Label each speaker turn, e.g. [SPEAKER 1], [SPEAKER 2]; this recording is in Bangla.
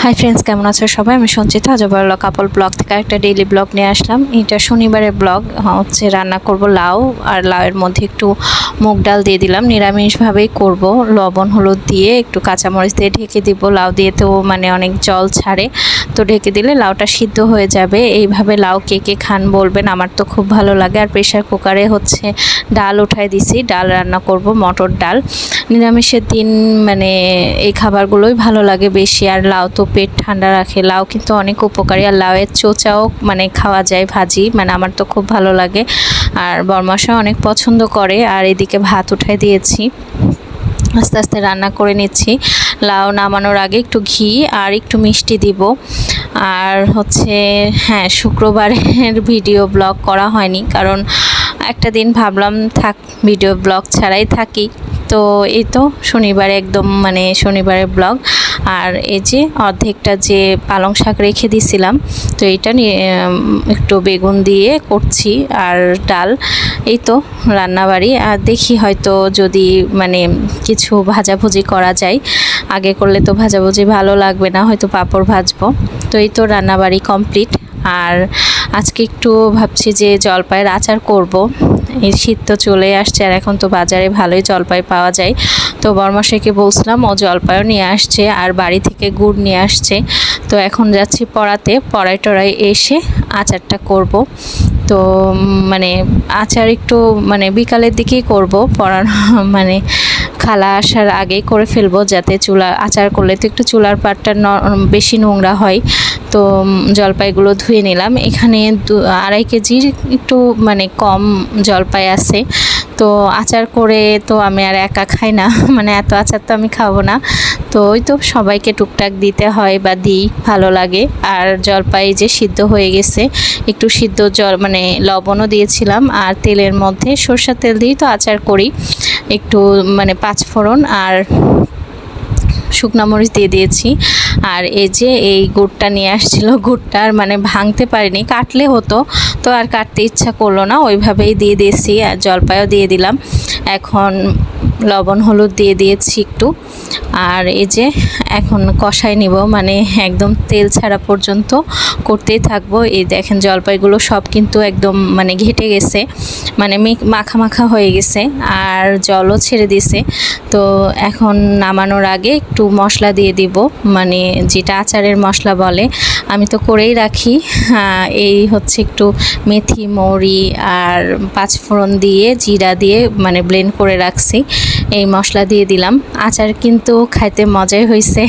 [SPEAKER 1] হাই ফ্রেন্ডস, কেমন আছো সবাই? আমি সঞ্চিতা আজবারলা কাপল ব্লগ থেকে একটা ডেইলি ব্লগ নিয়ে আসলাম। এটা শনিবারের ব্লগ হচ্ছে। রান্না করব লাউ, আর লাউয়ের মধ্যে একটু মুগ ডাল দিয়ে দিলাম। নিরামিষভাবেই করব, লবণ হলুদ দিয়ে একটু কাঁচামরিচ দিয়ে ঢেকে দিব। লাউ দিয়ে তো মানে অনেক জল ছাড়ে, তো ঢেকে দিলে লাউটা সিদ্ধ হয়ে যাবে। এইভাবে লাউ কে কে খান বলবেন, আমার তো খুব ভালো লাগে। আর প্রেশার কুকারে হচ্ছে ডাল উঠাই দিছি, ডাল রান্না করব, মটর ডাল। নিরামিষের দিন মানে এই খাবারগুলোই ভালো লাগে বেশি। আর লাউ তো পেট ঠান্ডা রাখে, লাউ কিন্তু অনেক উপকারী। আর লাউয়ের চোচাও মানে খাওয়া যায় ভাজি, মানে আমার তো খুব ভালো লাগে। আর বরমাসা অনেক পছন্দ করে। আর এদিকে ভাত উঠাই দিয়েছি, আস্তে আস্তে রান্না করে নিচ্ছি। লাউ নামানোর আগে একটু ঘি আর একটু মিষ্টি দিব। আর হচ্ছে হ্যাঁ, শুক্রবারের ভিডিও ব্লগ করা হয়নি, কারণ একটা দিন ভাবলাম থাক ভিডিও ব্লগ ছাড়াই থাকি। তো এই তো শনিবারে একদম মানে শনিবারের ব্লগ। আর এই যে অর্ধেকটা যে পালং শাক রেখে দিয়েছিলাম, তো এটা নিয়ে একটু বেগুন দিয়ে করছি। আর ডাল, এই তো রান্নাবাড়ি। আর দেখি হয়তো যদি মানে কিছু ভাজাভুজি করা যায়। আগে করলে তো ভাজাভুজি ভালো লাগবে না, হয়তো পাঁপড় ভাজবো। তো এই তো রান্নাবাড়ি কমপ্লিট। আর আজকে একটু ভাবছি যে জলপাইয়ের আচার করব। এই শীত তো চলে আসছে, আর এখন তো বাজারে ভালোই জলপাই পাওয়া যায়। তো বরমশাইকে বলছিলাম, ও জলপাইও নিয়ে আসছে আর বাড়ি থেকে গুড় নিয়ে আসছে। তো এখন যাচ্ছি পড়াতে, পড়ায় টড়াই এসে আচারটা করব। তো মানে আচার একটু মানে বিকালের দিকেই করব, পড়ানো মানে খালা আসার আগেই করে ফেলবো, যাতে আচার করলে তো একটু চুলার পাটটা বেশি নোংরা হয়। তো জলপাইগুলো ধুয়ে নিলাম। এখানে 2.5 কেজির একটু মানে কম জলপাই আছে। তো আচার করে তো আমি আর একা খাই না, মানে এত আচার তো আমি খাবো না। তো ওই তো সবাইকে টুকটাক দিতে হয় বা দিই, ভালো লাগে। আর জলপাই যে সিদ্ধ হয়ে গেছে, একটু সিদ্ধ জল মানে লবণও দিয়েছিলাম। আর তেলের মধ্যে সরষের তেল দিয়েই তো আচার করি, একটু মানে 5 ফোড়ন আর শুকনো মরিচ দিয়ে দিয়েছি। আর এই যে এই গুড়টা নিয়ে আসছিল, গুড়টা আর মানে ভাঙতে পারিনি, কাটলে হতো, তো আর কাটতে ইচ্ছা করলো না, ওইভাবেই দিয়ে দিয়েছি। আর জলপাইও দিয়ে দিলাম। এখন লবণ হলুদ দিয়ে দিয়েছি একটু। আর এই যে এখন কষাই নিব, মানে একদম তেল ছাড়া পর্যন্ত করতেই থাকবো। এই দেখেন জলপাইগুলো সব কিন্তু একদম মানে ঘেটে গেছে, মানে মাখা মাখা হয়ে গেছে, আর জলও ছেড়ে দিছে। তো এখন নামানোর আগে একটু মশলা দিয়ে দিব, মানে যেটা আচারের মশলা বলে, আমি তো করেই রাখি। এই হচ্ছে একটু মেথি, মৌরি আর 5 ফোড়ন দিয়ে জিরা দিয়ে মানে ব্লেন্ড করে রাখছি, এই মশলা দিয়ে দিলাম। আচার কিন্তু খাইতে মজাই হয়েছে।